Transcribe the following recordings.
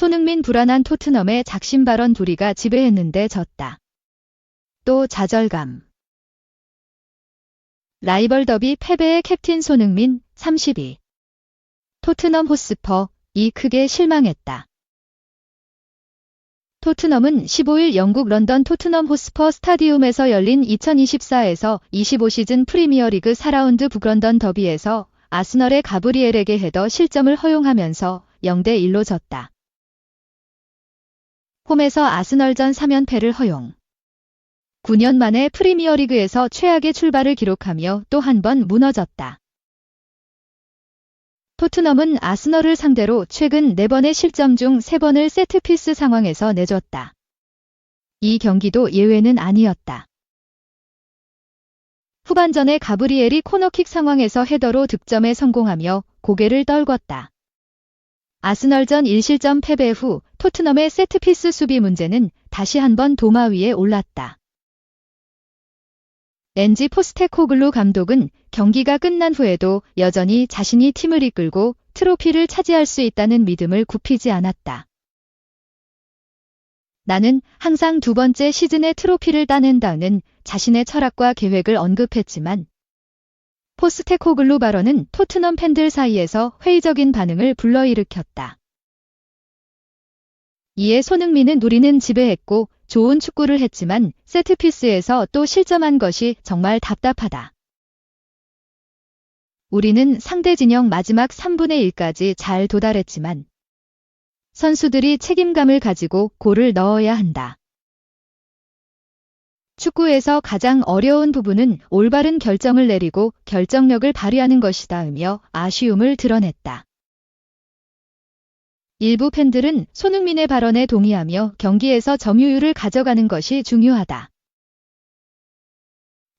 손흥민 불안한 토트넘의 작심 발언 둘이가 지배했는데 졌다. 또 좌절감. 라이벌 더비 패배의 캡틴 손흥민 32. 토트넘 호스퍼 이 크게 실망했다. 토트넘은 15일 영국 런던 토트넘 호스퍼 스타디움에서 열린 2024에서 25 시즌 프리미어리그 4라운드 북런던 더비에서 아스널의 가브리엘에게 헤더 실점을 허용하면서 0대1로 졌다. 홈에서 아스널전 3연패를 허용. 9년 만에 프리미어리그에서 최악의 출발을 기록하며 또 한 번 무너졌다. 토트넘은 아스널을 상대로 최근 4번의 실점 중 3번을 세트피스 상황에서 내줬다. 이 경기도 예외는 아니었다. 후반전에 가브리엘이 코너킥 상황에서 헤더로 득점에 성공하며 고개를 떨궜다. 아스널전 1실점 패배 후 토트넘의 세트피스 수비 문제는 다시 한번 도마 위에 올랐다. 앤지 포스테코글루 감독은 경기가 끝난 후에도 여전히 자신이 팀을 이끌고 트로피를 차지할 수 있다는 믿음을 굽히지 않았다. 나는 항상 두 번째 시즌에 트로피를 따낸다는 자신의 철학과 계획을 언급했지만 포스테코글루 발언은 토트넘 팬들 사이에서 회의적인 반응을 불러일으켰다. 이에 손흥민은 우리는 지배했고 좋은 축구를 했지만 세트피스에서 또 실점한 것이 정말 답답하다. 우리는 상대 진영 마지막 3분의 1까지 잘 도달했지만 선수들이 책임감을 가지고 골을 넣어야 한다. 축구에서 가장 어려운 부분은 올바른 결정을 내리고 결정력을 발휘하는 것이다으며 아쉬움을 드러냈다. 일부 팬들은 손흥민의 발언에 동의하며 경기에서 점유율을 가져가는 것이 중요하다.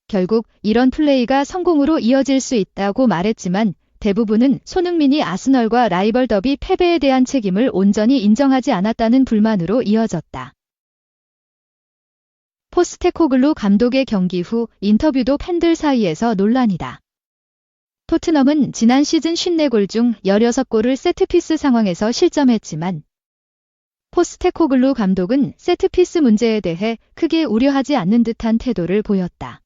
결국 이런 플레이가 성공으로 이어질 수 있다고 말했지만 대부분은 손흥민이 아스널과 라이벌 더비 패배에 대한 책임을 온전히 인정하지 않았다는 불만으로 이어졌다. 포스테코글루 감독의 경기 후 인터뷰도 팬들 사이에서 논란이다. 토트넘은 지난 시즌 54골 중 16골을 세트피스 상황에서 실점했지만 포스테코글루 감독은 세트피스 문제에 대해 크게 우려하지 않는 듯한 태도를 보였다.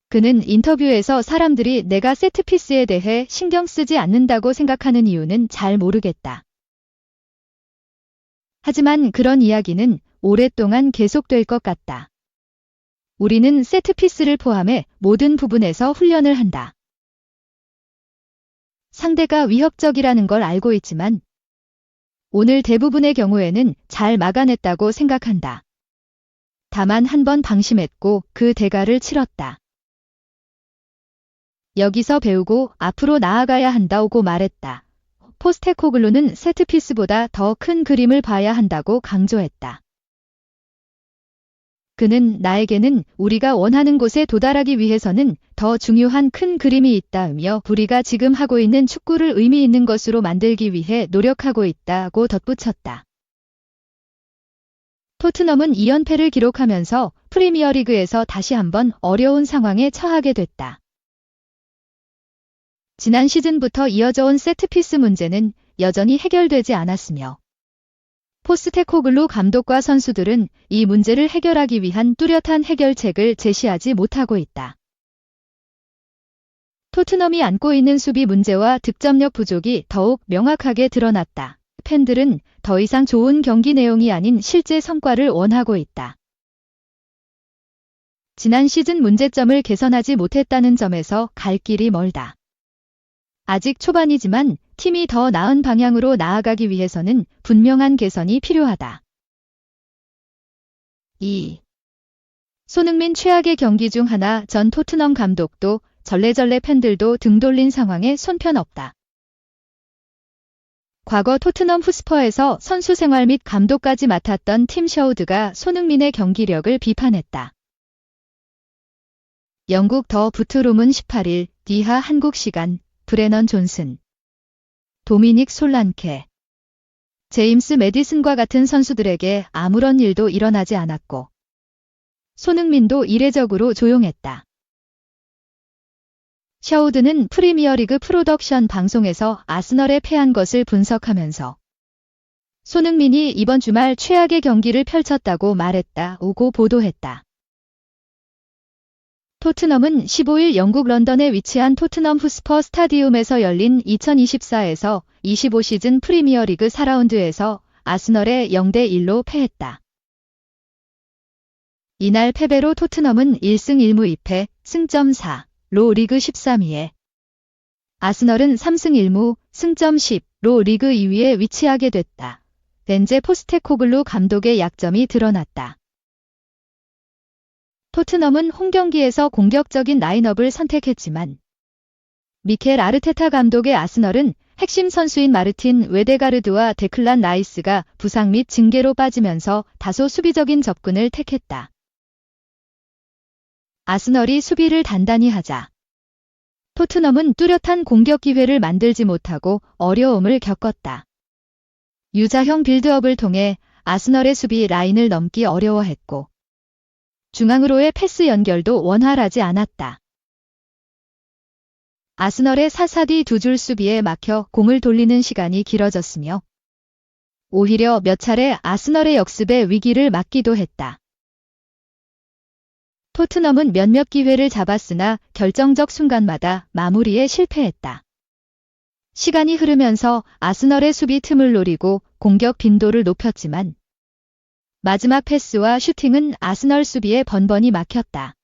그는 인터뷰에서 사람들이 내가 세트피스에 대해 신경 쓰지 않는다고 생각하는 이유는 잘 모르겠다. 하지만 그런 이야기는 오랫동안 계속될 것 같다. 우리는 세트피스를 포함해 모든 부분에서 훈련을 한다. 상대가 위협적이라는 걸 알고 있지만 오늘 대부분의 경우에는 잘 막아냈다고 생각한다. 다만 한 번 방심했고 그 대가를 치렀다. 여기서 배우고 앞으로 나아가야 한다고 말했다. 포스테코글루는 세트피스보다 더 큰 그림을 봐야 한다고 강조했다. 그는 나에게는 우리가 원하는 곳에 도달하기 위해서는 더 중요한 큰 그림이 있다며 우리가 지금 하고 있는 축구를 의미 있는 것으로 만들기 위해 노력하고 있다고 덧붙였다. 토트넘은 2연패를 기록하면서 프리미어리그에서 다시 한번 어려운 상황에 처하게 됐다. 지난 시즌부터 이어져 온 세트피스 문제는 여전히 해결되지 않았으며 포스테코글루 감독과 선수들은 이 문제를 해결하기 위한 뚜렷한 해결책을 제시하지 못하고 있다. 토트넘이 안고 있는 수비 문제와 득점력 부족이 더욱 명확하게 드러났다. 팬들은 더 이상 좋은 경기 내용이 아닌 실제 성과를 원하고 있다. 지난 시즌 문제점을 개선하지 못했다는 점에서 갈 길이 멀다. 아직 초반이지만 팀이 더 나은 방향으로 나아가기 위해서는 분명한 개선이 필요하다. 2. 손흥민 최악의 경기 중 하나. 전 토트넘 감독도 절레절레 팬들도 등 돌린 상황에 손편없다. 과거 토트넘 후스퍼에서 선수 생활 및 감독까지 맡았던 팀 셔우드가 손흥민의 경기력을 비판했다. 영국 더 부트룸은 18일 디하 한국 시간 브레넌 존슨, 도미닉 솔란케, 제임스 매디슨과 같은 선수들에게 아무런 일도 일어나지 않았고 손흥민도 이례적으로 조용했다. 셔우드는 프리미어리그 프로덕션 방송에서 아스널에 패한 것을 분석하면서 손흥민이 이번 주말 최악의 경기를 펼쳤다고 말했다고 보도했다. 토트넘은 15일 영국 런던에 위치한 토트넘 후스퍼 스타디움에서 열린 2024에서 25 시즌 프리미어리그 4라운드에서 아스널에 0대1로 패했다. 이날 패배로 토트넘은 1승 1무 2패, 승점 4로 리그 13위에, 아스널은 3승 1무, 승점 10로 리그 2위에 위치하게 됐다. 벤제 포스테코글루 감독의 약점이 드러났다. 토트넘은 홈경기에서 공격적인 라인업을 선택했지만 미켈 아르테타 감독의 아스널은 핵심 선수인 마르틴 웨데가르드와 데클란 라이스가 부상 및 징계로 빠지면서 다소 수비적인 접근을 택했다. 아스널이 수비를 단단히 하자 토트넘은 뚜렷한 공격 기회를 만들지 못하고 어려움을 겪었다. 유자형 빌드업을 통해 아스널의 수비 라인을 넘기 어려워했고 중앙으로의 패스 연결도 원활하지 않았다. 아스널의 사사디 두 줄 수비에 막혀 공을 돌리는 시간이 길어졌으며 오히려 몇 차례 아스널의 역습에 위기를 맞기도 했다. 토트넘은 몇몇 기회를 잡았으나 결정적 순간마다 마무리에 실패했다. 시간이 흐르면서 아스널의 수비 틈을 노리고 공격 빈도를 높였지만 마지막 패스와 슈팅은 아스널 수비에 번번이 막혔다.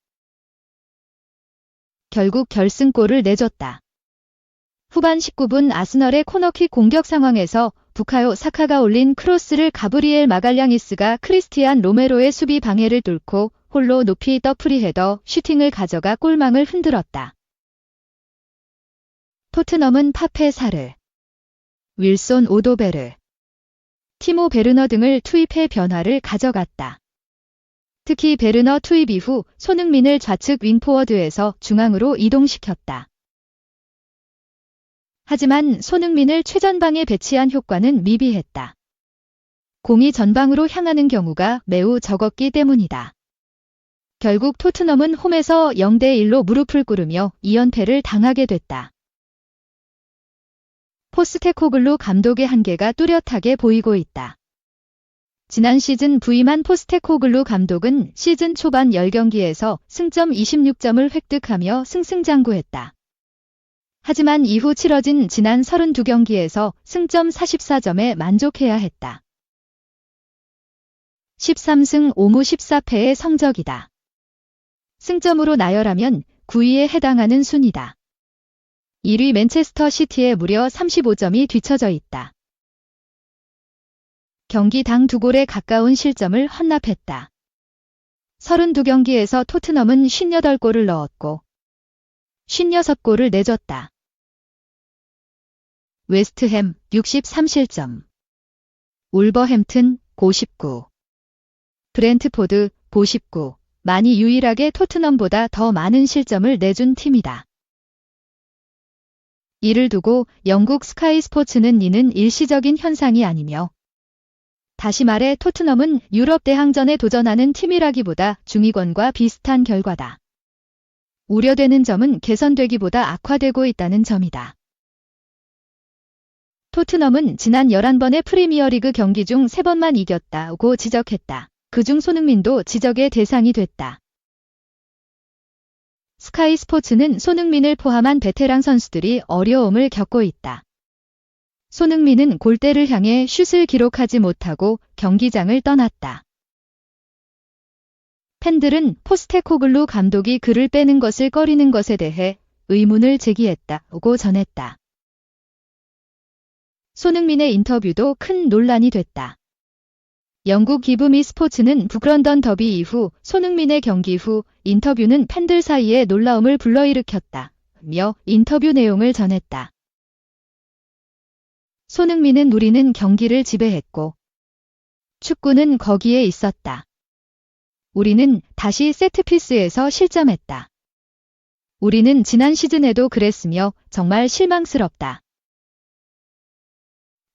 결국 결승골을 내줬다. 후반 19분 아스널의 코너킥 공격 상황에서 부카요 사카가 올린 크로스를 가브리엘 마갈량이스가 크리스티안 로메로의 수비 방해를 뚫고 홀로 높이 떠 프리헤더 슈팅을 가져가 골망을 흔들었다. 토트넘은 파페 사르, 윌손 오도베르, 티모 베르너 등을 투입해 변화를 가져갔다. 특히 베르너 투입 이후 손흥민을 좌측 윙포워드에서 중앙으로 이동시켰다. 하지만 손흥민을 최전방에 배치한 효과는 미비했다. 공이 전방으로 향하는 경우가 매우 적었기 때문이다. 결국 토트넘은 홈에서 0대1로 무릎을 꿇으며 2연패를 당하게 됐다. 포스테코글루 감독의 한계가 뚜렷하게 보이고 있다. 지난 시즌 부임한 포스테코글루 감독은 시즌 초반 10경기에서 승점 26점을 획득하며 승승장구했다. 하지만 이후 치러진 지난 32경기에서 승점 44점에 만족해야 했다. 13승 5무 14패의 성적이다. 승점으로 나열하면 9위에 해당하는 순이다. 1위 맨체스터 시티에 무려 35점이 뒤처져 있다. 경기당 2골에 가까운 실점을 헌납했다. 32경기에서 토트넘은 58골을 넣었고 56골을 내줬다. 웨스트햄 63실점, 울버햄튼 59, 브렌트포드 59, 만이 유일하게 토트넘보다 더 많은 실점을 내준 팀이다. 이를 두고 영국 스카이 스포츠는 이는 일시적인 현상이 아니며 다시 말해 토트넘은 유럽 대항전에 도전하는 팀이라기보다 중위권과 비슷한 결과다. 우려되는 점은 개선되기보다 악화되고 있다는 점이다. 토트넘은 지난 11번의 프리미어리그 경기 중 3번만 이겼다고 지적했다. 그중 손흥민도 지적의 대상이 됐다. 스카이 스포츠는 손흥민을 포함한 베테랑 선수들이 어려움을 겪고 있다. 손흥민은 골대를 향해 슛을 기록하지 못하고 경기장을 떠났다. 팬들은 포스테코글루 감독이 그를 빼는 것을 꺼리는 것에 대해 의문을 제기했다고 전했다. 손흥민의 인터뷰도 큰 논란이 됐다. 영국 기브미 스포츠는 북런던 더비 이후 손흥민의 경기 후 인터뷰는 팬들 사이에 놀라움을 불러일으켰다며 인터뷰 내용을 전했다. 손흥민은 우리는 경기를 지배했고 축구는 거기에 있었다. 우리는 다시 세트피스에서 실점했다. 우리는 지난 시즌에도 그랬으며 정말 실망스럽다.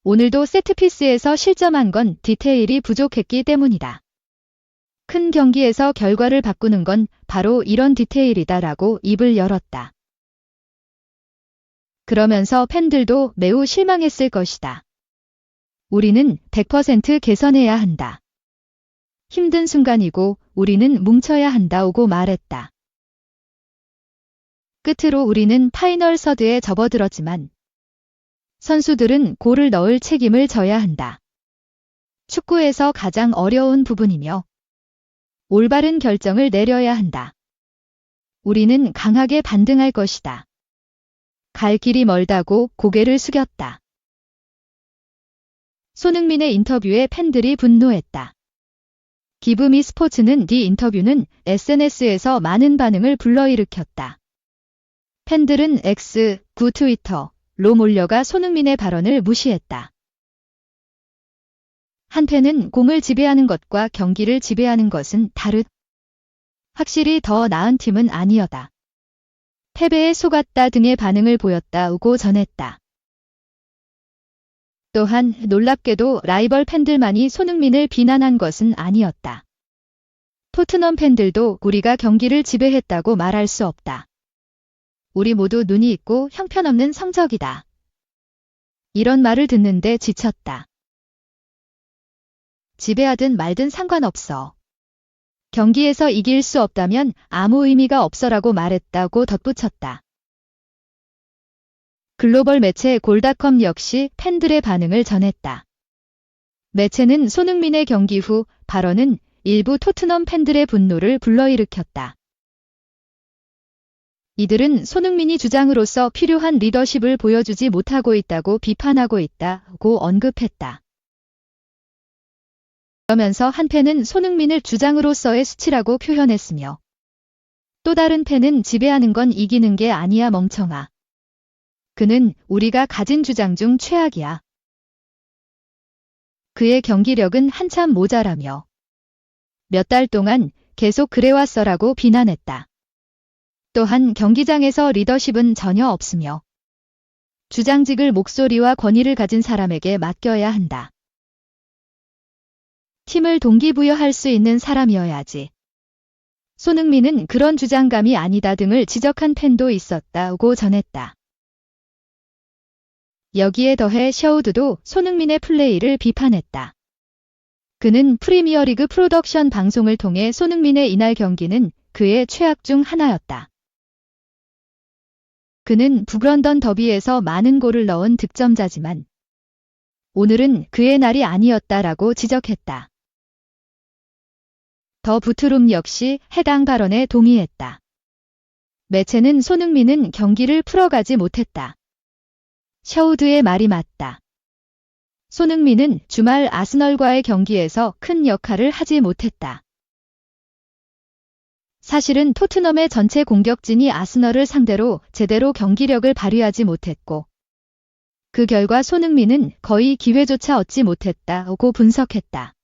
오늘도 세트피스에서 실점한 건 디테일이 부족했기 때문이다. 큰 경기에서 결과를 바꾸는 건 바로 이런 디테일이다라고 입을 열었다. 그러면서 팬들도 매우 실망했을 것이다. 우리는 100% 개선해야 한다. 힘든 순간이고 우리는 뭉쳐야 한다고 말했다. 끝으로 우리는 파이널 서드에 접어들었지만 선수들은 골을 넣을 책임을 져야 한다. 축구에서 가장 어려운 부분이며 올바른 결정을 내려야 한다. 우리는 강하게 반등할 것이다. 갈 길이 멀다고 고개를 숙였다. 손흥민의 인터뷰에 팬들이 분노했다. 기브미 스포츠는 네 인터뷰는 SNS에서 많은 반응을 불러일으켰다. 팬들은 X, 구 트위터로 몰려가 손흥민의 발언을 무시했다. 한 팬은 공을 지배하는 것과 경기를 지배하는 것은 확실히 더 나은 팀은 아니었다. 패배에 속았다 등의 반응을 보였다고 전했다. 또한 놀랍게도 라이벌 팬들만이 손흥민을 비난한 것은 아니었다. 토트넘 팬들도 우리가 경기를 지배했다고 말할 수 없다. 우리 모두 눈이 있고 형편없는 성적이다. 이런 말을 듣는데 지쳤다. 지배하든 말든 상관없어. 경기에서 이길 수 없다면 아무 의미가 없어라고 말했다고 덧붙였다. 글로벌 매체 골닷컴 역시 팬들의 반응을 전했다. 매체는 손흥민의 경기 후 발언은 일부 토트넘 팬들의 분노를 불러일으켰다. 이들은 손흥민이 주장으로서 필요한 리더십을 보여주지 못하고 있다고 비판하고 있다고 언급했다. 그러면서 한 팬은 손흥민을 주장으로서의 수치라고 표현했으며 또 다른 팬은 지배하는 건 이기는 게 아니야 멍청아. 그는 우리가 가진 주장 중 최악이야. 그의 경기력은 한참 모자라며 몇 달 동안 계속 그래왔어라고 비난했다. 또한 경기장에서 리더십은 전혀 없으며 주장직을 목소리와 권위를 가진 사람에게 맡겨야 한다. 팀을 동기부여할 수 있는 사람이어야지. 손흥민은 그런 주장감이 아니다 등을 지적한 팬도 있었다고 전했다. 여기에 더해 셔우드도 손흥민의 플레이를 비판했다. 그는 프리미어리그 프로덕션 방송을 통해 손흥민의 이날 경기는 그의 최악 중 하나였다. 그는 북런던 더비에서 많은 골을 넣은 득점자지만 오늘은 그의 날이 아니었다라고 지적했다. 더 부트룸 역시 해당 발언에 동의했다. 매체는 손흥민은 경기를 풀어가지 못했다. 셔우드의 말이 맞다. 손흥민은 주말 아스널과의 경기에서 큰 역할을 하지 못했다. 사실은 토트넘의 전체 공격진이 아스널을 상대로 제대로 경기력을 발휘하지 못했고 그 결과 손흥민은 거의 기회조차 얻지 못했다고 분석했다.